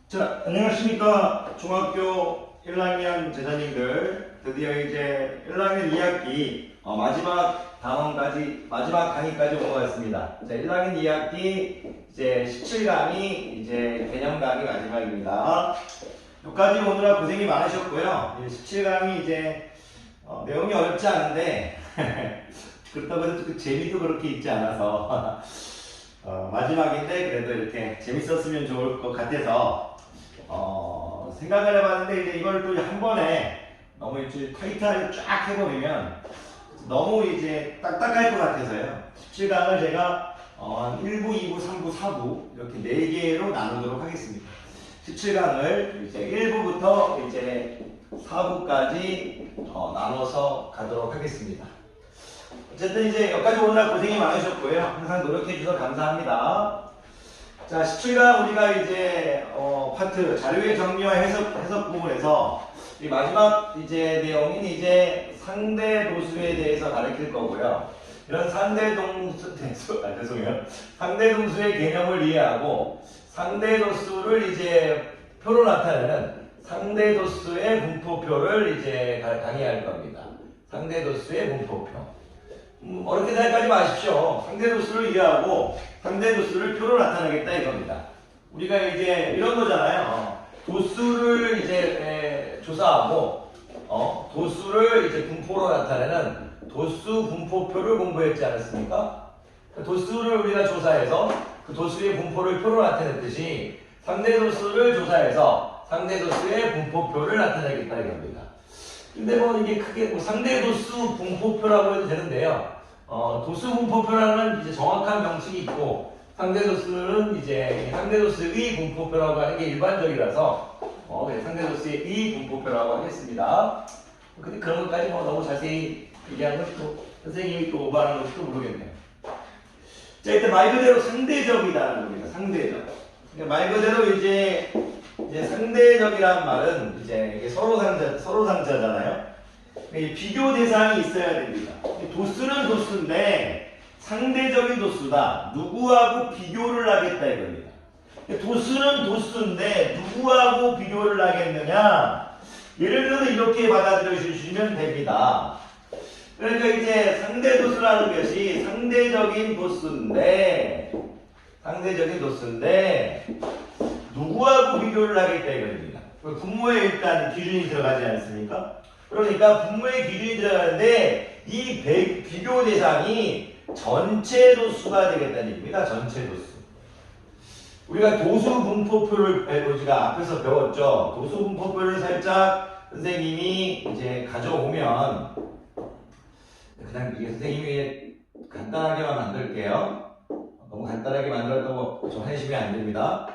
자, 안녕하십니까. 중학교 1학년 제자님들. 드디어 이제 1학년 2학기 마지막 강의까지 온 것 같습니다. 자, 1학년 2학기 이제 17강이 이제 개념 강의 마지막입니다. 여기까지 오느라 고생이 많으셨고요. 17강이 이제 내용이 어렵지 않은데 그렇다고 해서 그 재미도 그렇게 있지 않아서 마지막인데 그래도 이렇게 재밌었으면 좋을 것 같아서 생각을 해봤는데 이제 이걸 또 한 번에 너무 이제 타이트하게 쫙 해버리면 너무 이제 딱딱할 것 같아서요. 17강을 제가 1부, 2부, 3부, 4부 이렇게 4개로 나누도록 하겠습니다. 17강을 이제 1부부터 이제 4부까지 나눠서 가도록 하겠습니다. 어쨌든 이제 여기까지 오느라 고생이 많으셨고요. 항상 노력해 주셔서 감사합니다. 자, 17강 우리가 이제 파트 자료의 정리와 해석 부분에서 이 마지막 이제 내용인 이제 상대 도수에 대해서 가르칠 거고요. 이런 상대 동수의 개념을 이해하고 상대 도수를 이제 표로 나타내는 상대 도수의 분포표를 이제 강의할 겁니다. 상대 도수의 분포표. 어렵게 생각하지 마십시오. 상대 도수를 이해하고 상대 도수를 표로 나타내겠다 이겁니다. 우리가 이제 이런 거잖아요. 도수를 이제 조사하고 도수를 이제 분포로 나타내는 도수 분포표를 공부했지 않았습니까? 도수를 우리가 조사해서 그 도수의 분포를 표로 나타냈듯이 상대 도수를 조사해서 상대 도수의 분포표를 나타내겠다 이겁니다. 근데 뭐 이게 크게 상대 도수 분포표라고 해도 되는데요. 도수 분포표라는 이제 정확한 명칭이 있고 상대 도수는 이제 상대 도수의 분포표라고 하는 게 일반적이라서 상대 도수의 이 분포표라고 하겠습니다. 근데 그런 것까지 뭐 너무 자세히 얘기하는 것도 선생님이 또 오버하는 것도 모르겠네요. 자, 일단 말 그대로 상대적이라는 겁니다. 상대적. 그러니까 말 그대로 이제 상대적이란 말은 이제 이게 서로 상자잖아요. 비교 대상이 있어야 됩니다. 도수는 도수인데 상대적인 도수다. 누구하고 비교를 하겠다 이겁니다. 도수는 도수인데 누구하고 비교를 하겠느냐? 예를 들어서 이렇게 받아들여 주시면 됩니다. 그러니까 이제 상대 도수라는 것이 상대적인 도수인데 누구하고 비교를 하겠다 이겁니다. 분모에 일단 기준이 들어가지 않습니까? 그러니까 분모의 기준이 들어가는데 이 비교 대상이 전체 도수가 되겠다는 얘기입니다. 전체 도수. 우리가 도수 분포표를 우리가 앞에서 배웠죠. 도수 분포표를 살짝 선생님이 이제 가져오면 그냥 이게 선생님이 간단하게만 만들게요. 너무 간단하게 만들었다고 좀 하시면 안 됩니다.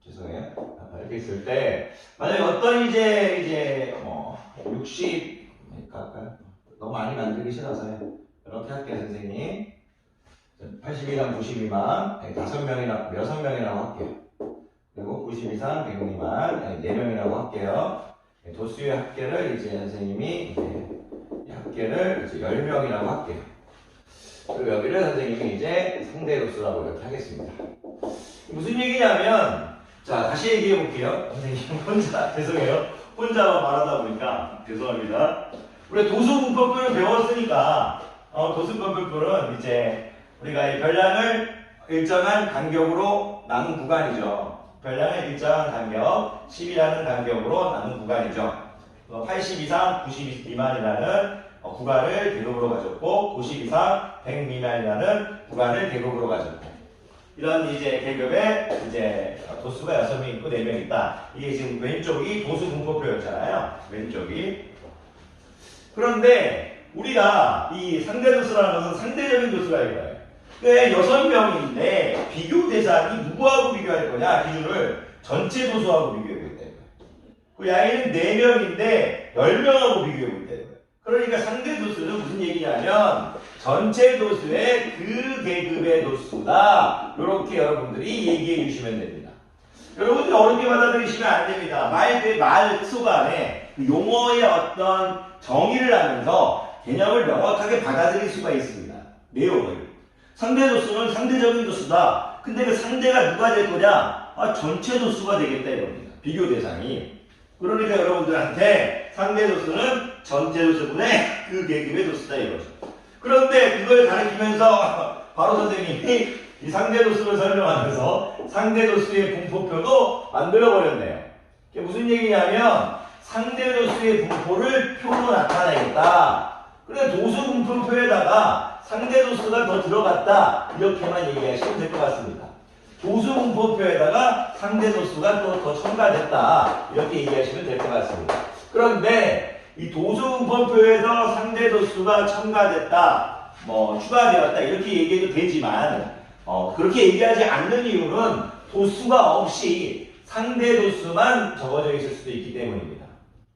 죄송해요. 이렇게 있을 때 만약에 어떤 이제 60 갈까요? 너무 많이 만들기 싫어서요. 이렇게 할게요, 선생님. 80 이상 90 미만 6명이라고 할게요. 그리고 90 이상 100 미만 4명이라고 할게요. 도수의 합계를 이제 선생님이 합계를 이제 10명이라고 할게요. 그리고 여기를 선생님이 이제 상대 도수라고 이렇게 하겠습니다. 무슨 얘기냐면, 자, 다시 얘기해 볼게요. 선생님 죄송해요. 혼자 말하다 보니까 죄송합니다. 우리 도수 분포표를 배웠으니까 도수 분포표는 이제 우리가 이 별량을 일정한 간격으로 나눈 구간이죠. 별량을 일정한 간격, 10이라는 간격으로 나눈 구간이죠. 80 이상 90 미만이라는 구간을 계급으로 가졌고 90 이상 100 미만이라는 구간을 계급으로 가졌고 이런 이제 계급에 이제 도수가 6명 있고 4명 있다. 이게 지금 왼쪽이 도수 분포표였잖아요. 왼쪽이. 그런데 우리가 이 상대 도수라는 것은 상대적인 도수가 이거예요. 6명인데 비교 대상이 누구하고 비교할 거냐? 기준을 전체 도수하고 비교해보겠다. 그 야인은 4명인데 10명하고 비교해보겠다. 그러니까 상대 도수는 무슨 얘기냐면 전체 도수의 그 계급의 도수다. 이렇게 여러분들이 얘기해 주시면 됩니다. 여러분들이 어렵게 받아들이시면 안 됩니다. 말 속안에 그 용어의 어떤 정의를 하면서 개념을 명확하게 받아들일 수가 있습니다. 내용을. 상대 도수는 상대적인 도수다. 근데 그 상대가 누가 될 거냐? 전체 도수가 되겠다 이겁니다. 비교 대상이. 그러니까 여러분들한테 상대 도수는 전체 도수분의 그 계급의 도수다 이거죠. 그런데 그걸 가리키면서 바로 선생님이 이 상대 도수를 설명하면서 상대 도수의 분포표도 만들어버렸네요. 이게 무슨 얘기냐면 상대 도수의 분포를 표로 나타내겠다. 그래 도수 분포표에다가 상대 도수가 더 들어갔다. 이렇게만 얘기하시면 될 것 같습니다. 도수 분포표에다가 상대 도수가 또 더 첨가됐다. 이렇게 얘기하시면 될 것 같습니다. 그런데 이 도수 분포표에서 상대 도수가 첨가됐다. 추가되었다. 이렇게 얘기해도 되지만 그렇게 얘기하지 않는 이유는 도수가 없이 상대 도수만 적어져 있을 수도 있기 때문입니다.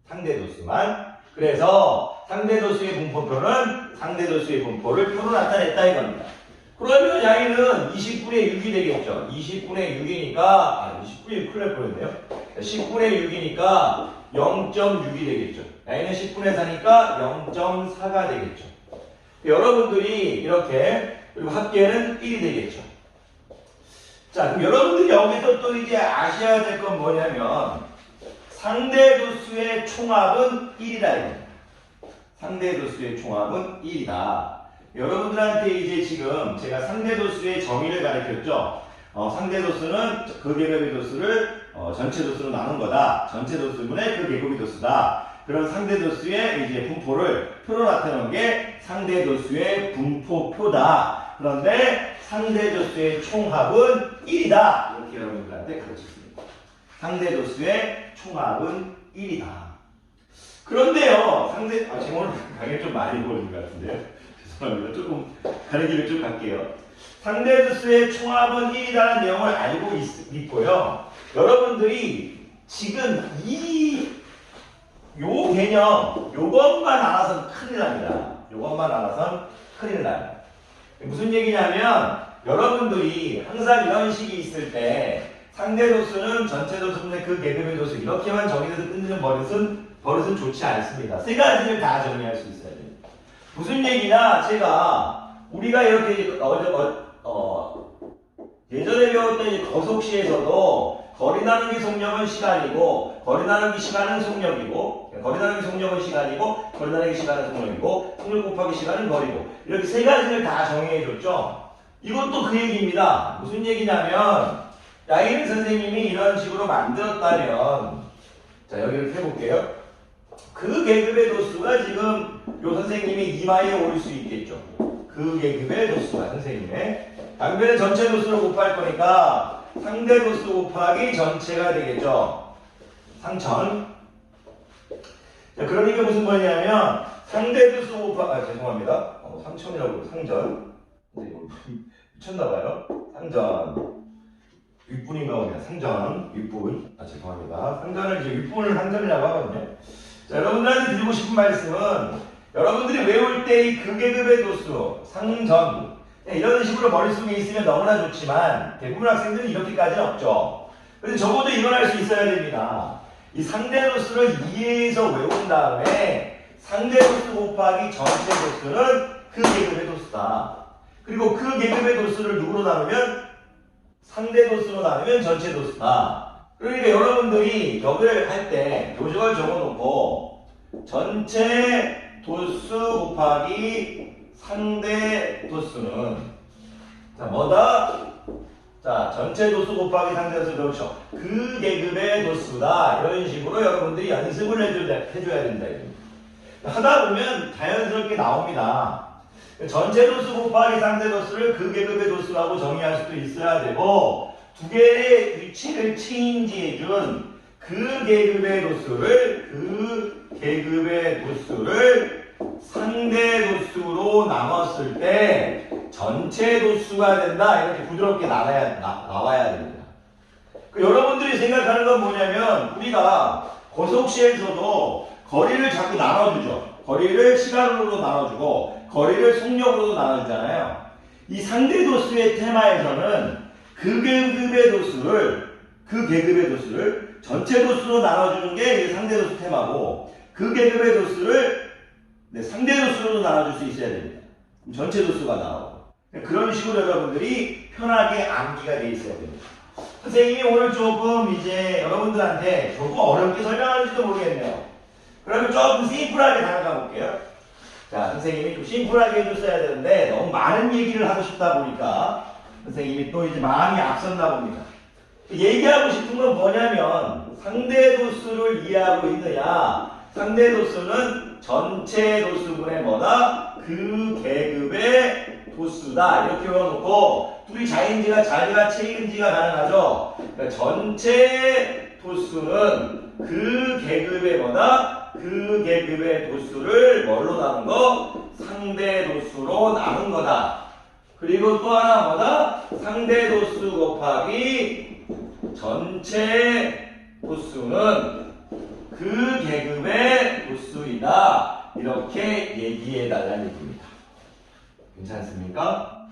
상대 도수만. 그래서 상대 도수의 분포표는 상대 도수의 분포를 표로 나타냈다 이겁니다. 그러면 양이는 20분의 6이 되겠죠. 20분의 6이니까 20분의 6 큰일 날 뻔했네요. 10분의 6이니까 0.6이 되겠죠. 양이는 10분의 4니까 0.4가 되겠죠. 여러분들이 이렇게 그리고 합계는 1이 되겠죠. 자, 그럼 여러분들이 여기서 또 이제 아셔야 될 건 뭐냐면 상대 도수의 총합은 1이다. 상대 도수의 총합은 1이다. 여러분들한테 이제 지금 제가 상대 도수의 정의를 가르쳤죠. 상대 도수는 그 계급의 도수를 전체 도수로 나눈 거다. 전체 도수분의 그 계급의 도수다. 그런 상대 도수의 이제 분포를 표로 나타내는 게 상대 도수의 분포표다. 그런데 상대 도수의 총합은 1이다. 이렇게 여러분들한테 가르쳤습니다. 상대 도수의 총합은 1이다. 그런데요, 제가 오늘 강의를 좀 많이 보여준 것 같은데요. 죄송합니다. 조금 가르기를 좀 갈게요. 상대 도수의 총합은 1이라는 내용을 알고 있고요. 여러분들이 지금 요 개념, 요것만 알아서는 큰일 납니다. 요것만 알아서는 큰일 나요. 무슨 얘기냐면, 여러분들이 항상 이런 식이 있을 때, 상대 도수는 전체 도수분의 그 계급의 도수, 이렇게만 정의해서 끝내는 버릇은 좋지 않습니다. 세 가지를 다 정리할 수 있어야 됩니다. 무슨 얘기냐, 우리가 이렇게, 예전에 배웠던 이 거속시에서도 거리 나누기 속력은 시간이고, 거리 나누기 시간은 속력이고, 거리 나누기 속력은 시간이고, 거리 나누기 시간은 속력이고, 속력 곱하기 시간은 거리고, 이렇게 세 가지를 다 정의해줬죠. 이것도 그 얘기입니다. 무슨 얘기냐면, 양희은 선생님이 이런 식으로 만들었다면, 자, 여기를 펴볼게요. 그 계급의 도수가 지금 요 선생님이 이마에 오를 수 있겠죠. 그 계급의 도수가 선생님의. 양변에 전체 도수를 곱할 거니까, 상대 도수 곱하기 전체가 되겠죠. 3000. 자, 그러니까 무슨 말이냐면 상대 도수 곱하기 죄송합니다. 3000이라고 상전. 미쳤나봐요. 상전. 윗분인가 보네요. 상전. 윗분. 죄송합니다. 상전을 이제 윗분을 상전이라고 하거든요. 자, 여러분들한테 드리고 싶은 말씀은 여러분들이 외울 때 이 극계급의 도수, 상전 이런 식으로 머릿속에 있으면 너무나 좋지만 대부분 학생들은 이렇게까지는 없죠. 그래서 적어도 이걸 할 수 있어야 됩니다. 이 상대 도수를 이해해서 외운 다음에 상대 도수 곱하기 전체 도수는 그 계급의 도수다. 그리고 그 계급의 도수를 누구로 나누면 상대 도수로 나누면 전체 도수다. 그러니까 여러분들이 여기를 할 때 요적을 적어놓고 전체 도수 곱하기 상대 도수는 자 뭐다? 자 전체 도수 곱하기 상대 도수 그렇죠. 그 계급의 도수다. 이런 식으로 여러분들이 연습을 해줘야 된다. 하다 보면 자연스럽게 나옵니다. 전체 도수 곱하기 상대 도수를 그 계급의 도수라고 정의할 수도 있어야 되고 두 개의 위치를 체인지해준 그 계급의 도수를 상대 도수로 나눴을 때 전체 도수가 된다. 이렇게 부드럽게 나와야 됩니다. 여러분들이 생각하는 건 뭐냐면 우리가 거속시에서도 거리를 자꾸 나눠주죠. 거리를 시간으로도 나눠주고 거리를 속력으로도 나눠주잖아요. 이 상대 도수의 테마에서는 그 계급의 도수를 전체 도수로 나눠주는 게 상대 도수 테마고 그 계급의 도수를 상대 도수로 도수로 나눠줄 수 있어야 됩니다. 전체 도수가 나오고. 그런 식으로 여러분들이 편하게 암기가 돼 있어야 됩니다. 선생님이 오늘 조금 이제 여러분들한테 조금 어렵게 설명하는지도 모르겠네요. 그러면 조금 심플하게 다가가 볼게요. 자, 선생님이 좀 심플하게 해줬어야 되는데 너무 많은 얘기를 하고 싶다 보니까 선생님이 또 이제 마음이 앞섰나 봅니다. 얘기하고 싶은 건 뭐냐면 상대 도수를 이해하고 있느냐. 상대 도수는 전체 도수분의 뭐다? 그 계급의 도수다. 이렇게 외워놓고 둘이 자인지가 자리가 체인지가 가능하죠. 그러니까 전체 도수는 그 계급의 뭐다? 그 계급의 도수를 뭘로 나눈 거? 상대 도수로 나눈 거다. 그리고 또 하나 뭐다? 상대 도수 곱하기 전체 도수는 그 계급의 도수이다. 이렇게 얘기해달라는 얘기입니다. 괜찮습니까?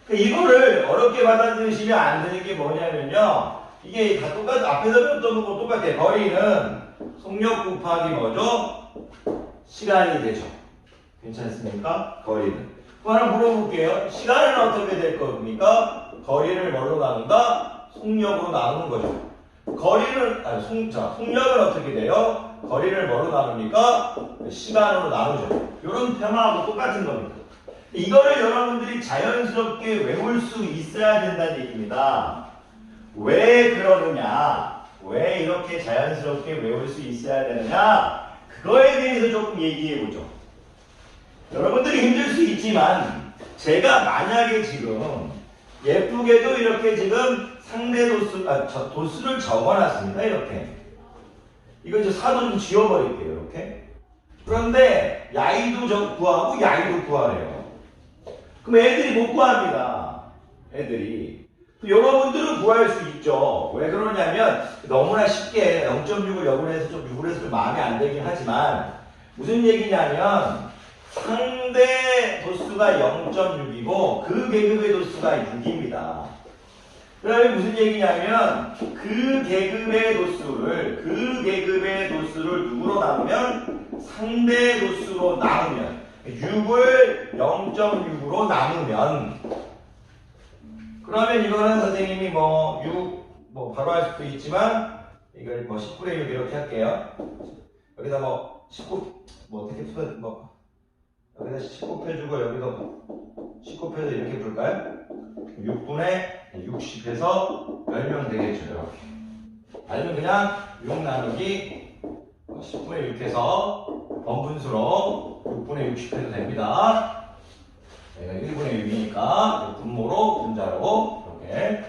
이거를 어렵게 받아들이시면 안 되는 게 뭐냐면요. 이게 다 앞에서 배웠던 거 똑같아요. 거리는 속력 곱하기 뭐죠? 시간이 되죠. 괜찮습니까? 거리는. 또 하나 물어볼게요. 시간은 어떻게 될 겁니까? 거리를 뭘로 나눈다? 속력으로 나누는 거죠. 속력은 어떻게 돼요? 거리를 뭐로 나눕니까? 시간으로 나누죠. 이런 표현하고 똑같은 겁니다. 이거를 여러분들이 자연스럽게 외울 수 있어야 된다는 얘기입니다. 왜 그러느냐? 왜 이렇게 자연스럽게 외울 수 있어야 되느냐? 그거에 대해서 조금 얘기해보죠. 여러분들이 힘들 수 있지만 제가 만약에 지금 예쁘게도 이렇게 지금 상대 도수를 적어놨습니다. 이렇게. 이거 이제 사도 좀 지워버릴게요. 이렇게. 그런데 야이도 구하고 야이도 구하래요. 그럼 애들이 못 구합니다. 애들이. 여러분들은 구할 수 있죠. 왜 그러냐면 너무나 쉽게 0.6을 0을 해서 좀 6을 해서 좀 마음에 안 들긴 하지만 무슨 얘기냐면 상대 도수가 0.6이고 그 계급의 도수가 6입니다. 그러면 무슨 얘기냐면 그 계급의 도수를 누구로 나누면 상대 도수로 나누면 6을 0.6으로 나누면 그러면 이거는 선생님이 6 바로 할 수도 있지만 이걸 10분의 6 이렇게 할게요. 여기다 19 어떻게 여기다 19 펴주고 여기도 19 펴서 이렇게 풀까요? 6분의 60 해서 10명 되겠죠. 이렇게. 아니면 그냥 6 나누기 10분의 6 해서 번분수로 6분의 60 해도 됩니다. 여기가 1분의 6이니까 분모로 분자로 이렇게.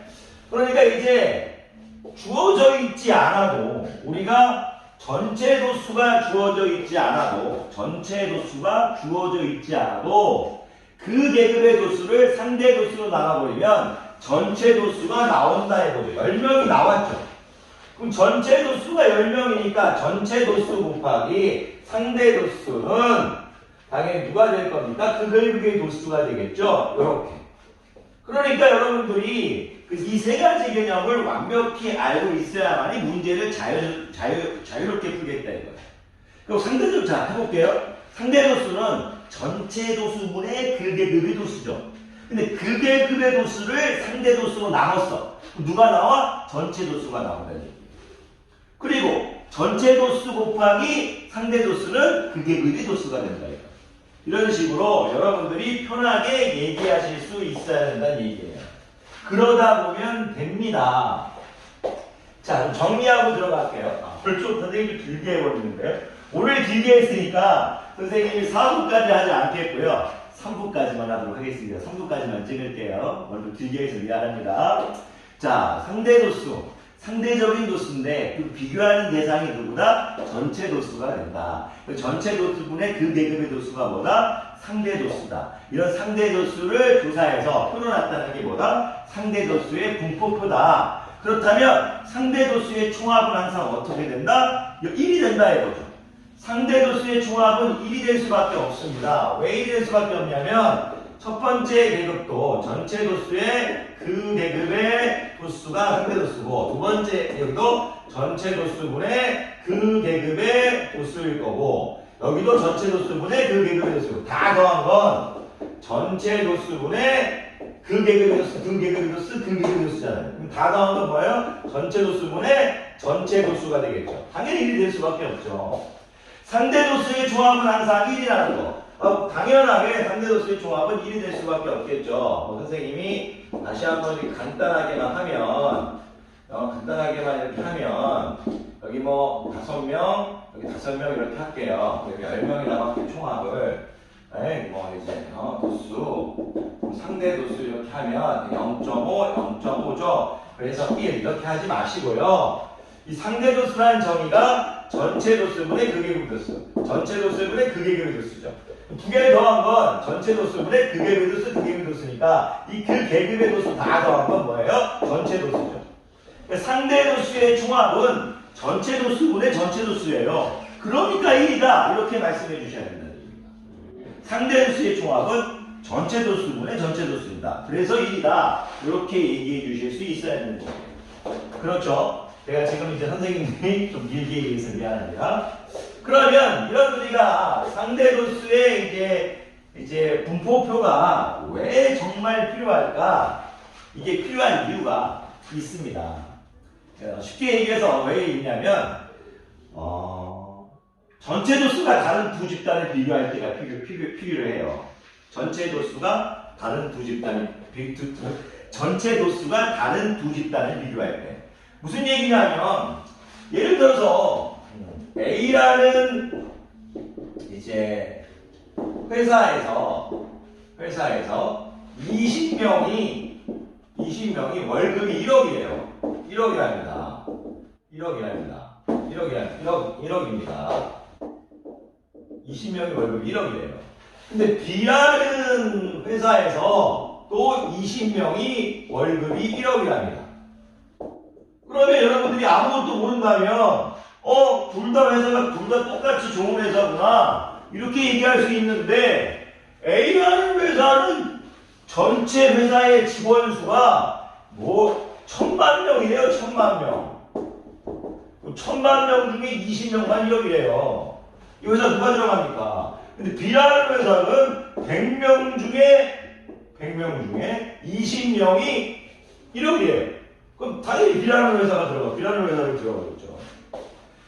그러니까 이제 주어져 있지 않아도 우리가 전체 도수가 주어져 있지 않아도 그 계급의 도수를 상대 도수로 나눠버리면 전체 도수가 나온다 해보죠. 10명이 나왔죠. 그럼 전체 도수가 10명이니까 전체 도수 곱하기 상대 도수는 당연히 누가 될 겁니까? 그 계급의 도수가 되겠죠. 이렇게. 그러니까 여러분들이 이 세 가지 개념을 완벽히 알고 있어야만이 문제를 자유롭게 풀겠다 이거예요. 그럼 상대도수 자 해볼게요. 상대도수는 전체 도수분의 그 계급의 도수죠. 근데 그 계급의 도수를 상대도수로 나눴어. 누가 나와? 전체 도수가 나온다. 그리고 전체 도수 곱하기 상대도수는 그 계급의 도수가 된다. 이런 식으로 여러분들이 편하게 얘기하실 수 있어야 된다는 얘기예요. 그러다 보면 됩니다. 자, 그럼 정리하고 들어갈게요. 오늘 좀 선생님이 길게 해버리는데요. 오늘 길게 했으니까 선생님이 4부까지 하지 않겠고요. 3부까지만 하도록 하겠습니다. 3부까지만 찍을게요. 오늘 좀 길게 해서 미안합니다. 자, 상대도수. 상대적인 도수인데 그 비교하는 대상이 누구다? 전체 도수가 된다. 그 전체 도수분의 그 계급의 도수가 뭐다? 상대 도수다. 이런 상대 도수를 조사해서 풀어놨다는 게 뭐다? 상대 도수의 분포표다. 그렇다면 상대 도수의 총합은 항상 어떻게 된다? 1이 된다 이거죠. 상대 도수의 총합은 1이 될 수밖에 없습니다. 왜 1이 될 수밖에 없냐면 첫 번째 계급도 전체 도수의 그 계급의 도수가 상대 도수고 두 번째 계급도 전체 도수분의 그 계급의 도수일 거고 여기도 전체 도수분의 그 계급의 도수. 다 더한 건 전체 도수분의 그 계급의 도수, 그 계급의 도수, 그 계급의 도수잖아요. 그럼 다 더한 건 뭐예요? 전체 도수분의 전체 도수가 되겠죠. 당연히 1이 될 수밖에 없죠. 상대 도수의 조합은 항상 1이라는 거. 당연하게 상대 도수의 조합은 1이 될 수밖에 없겠죠. 선생님이 다시 한번 이렇게 간단하게만 하면, 간단하게만 이렇게 하면, 여기 뭐 5명, 여기 5명 이렇게 할게요. 여기 10명이나 총합을, 네, 뭐 이제 도수, 상대 도수 이렇게 하면 0.5, 0.5죠. 그래서 1 이렇게 하지 마시고요. 이 상대 도수라는 정의가 전체 도수분의 그 계급 도수, 전체 도수분의 그 계급 도수죠. 두 개를 더한 건 전체 도수분의 그 계급 도수, 그 계급 도수니까 이 그 계급의 도수 다 더한 건 뭐예요? 전체 도수죠. 상대 도수의 총합은 전체 도수분의 전체 도수예요. 그러니까 1이다 이렇게 말씀해 주셔야 된다는 얘기입니다. 상대 도수의 총합은 전체 도수분의 전체 도수입니다. 그래서 1이다 이렇게 얘기해 주실 수 있어야 되는 거예요. 그렇죠? 제가 지금 이제 선생님들이 좀 길게 얘기해서 미안합니다. 그러면 이런 우리가 상대 도수의 이제 분포표가 왜 정말 필요할까? 이게 필요한 이유가 있습니다. 쉽게 얘기해서 왜 있냐면 전체 도수가 다른 두 집단을 비교할 때가 필요해요. 전체 도수가 다른 두 집단을 전체 도수가 다른 두 집단을 비교할 때 무슨 얘기냐면 예를 들어서 A라는 이제 회사에서 20명이 월급이 1억이에요. 1억이랍니다. 1억입니다. 20명이 월급이 1억이래요. 근데 B라는 회사에서 또 20명이 월급이 1억이랍니다. 그러면 여러분들이 아무것도 모른다면 둘 다 회사가 둘 다 똑같이 좋은 회사구나 이렇게 얘기할 수 있는데 A라는 회사는 전체 회사의 직원 수가 뭐 1000만 명이래요. 1000만 명 중에 20명만 1억이래요. 이 회사 누가 들어갑니까? 근데 B라는 회사는 100명 중에 20명이 1억이에요. 그럼 당연히 B라는 회사가 B라는 회사를 들어가겠죠.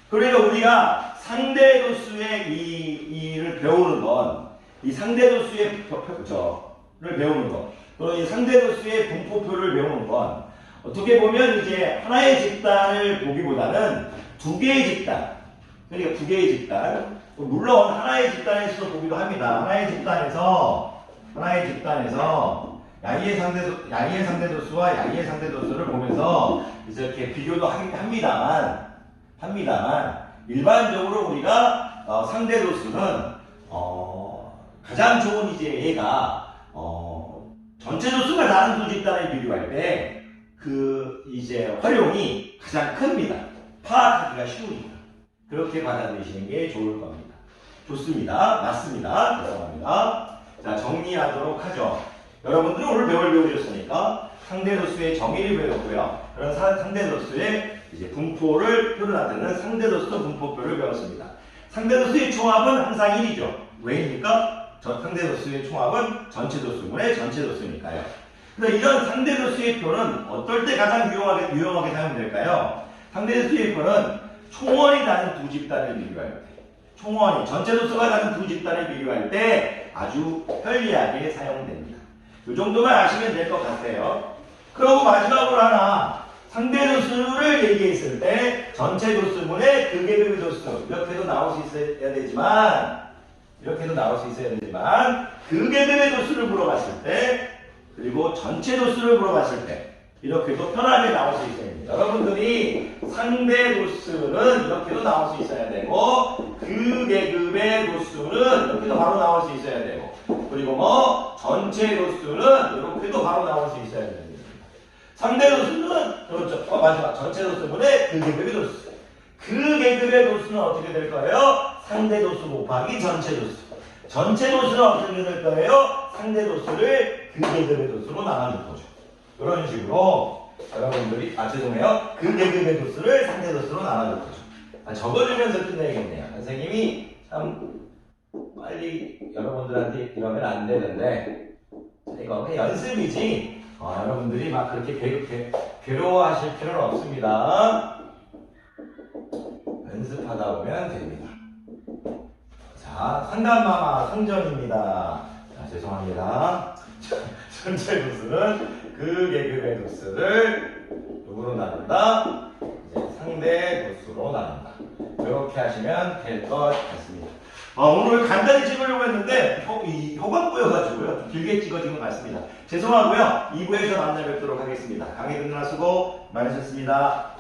그러니까 우리가 상대 도수의 이를 배우는 건, 이 상대 도수의 를 배우는 것, 또 이 상대 도수의 분포표를 배우는 건, 어떻게 보면 이제 하나의 집단을 보기보다는 두 개의 집단, 그러니까 두 개의 집단, 물론 하나의 집단에서도 보기도 합니다. 하나의 집단에서 양의의 상대 도수와 양의의 상대 도수를 보면서 이제 이렇게 비교도 합니다만 일반적으로 우리가 상대 도수는 가장 좋은 이제 얘가 전체 도수가 다른 두 집단을 비교할 때 그 이제 활용이 가장 큽니다. 파악하기가 쉬우니까 그렇게 받아들이시는 게 좋을 겁니다. 좋습니다. 맞습니다. 죄송합니다. 자, 정리하도록 하죠. 여러분들은 오늘 배우셨으니까 상대 도수의 정의를 배웠고요. 그런 상대 도수의 이제 분포를 표현하는 상대 도수 분포표를 배웠습니다. 상대 도수의 총합은 항상 1이죠. 왜입니까? 상대 도수의 총합은 전체 도수분의 전체 도수니까요. 그래서 이런 상대 도수의 표는 어떨 때 가장 유용하게 사용될까요? 상대 도수의 표는 총원이 다른 두 집단을 비교할 때, 전체 도수가 다른 두 집단을 비교할 때 아주 편리하게 사용됩니다. 이 정도만 아시면 될 것 같아요. 그리고 마지막으로 하나, 상대 도수를 얘기했을 때 전체 도수분의 그 계급의 도수 이렇게도 나올 수 있어야 되지만 그 계급의 도수를 물어봤을 때 그리고 전체 도수를 물어봤을 때 이렇게도 편하게 나올 수 있어야 됩니다. 여러분들이 상대 도수는 이렇게도 나올 수 있어야 되고 그 계급의 도수는 이렇게도 바로 나올 수 있어야 되고 그리고 뭐 전체 도수는 이렇게도 바로 나올 수 있어야 됩니다. 상대 도수는 그렇죠. 마지막 전체 도수분의 그 계급의 도수. 그 계급의 도수는 어떻게 될 거예요? 상대 도수 곱하기 전체 도수. 전체 도수는 어떻게 될 거예요? 상대 도수를 그 계급의 도수로 나눠줄 거죠. 이런 식으로 여러분들이 죄송해요. 그 계급의 도수를 상대 도수로 나눠줄 거죠. 적어주면서 끝내야겠네요. 선생님이 참 빨리 여러분들한테 이러면 안 되는데 자, 이거 그냥 연습이지 여러분들이 막 그렇게 괴로워하실 필요는 없습니다. 연습하다 보면 됩니다. 자, 상단마마 상전입니다. 자, 죄송합니다. 전체 도수는 그 계급의 도수를 누구로 나눈다? 이제 상대 도수로 나눈다. 이렇게 하시면 될 것 같습니다. 오늘 간단히 찍으려고 했는데 이 혀가 꼬여가지고요. 좀 길게 찍어진 것 같습니다. 죄송하고요. 2부에서 만나 뵙도록 하겠습니다. 강의 듣느라 수고 많으셨습니다.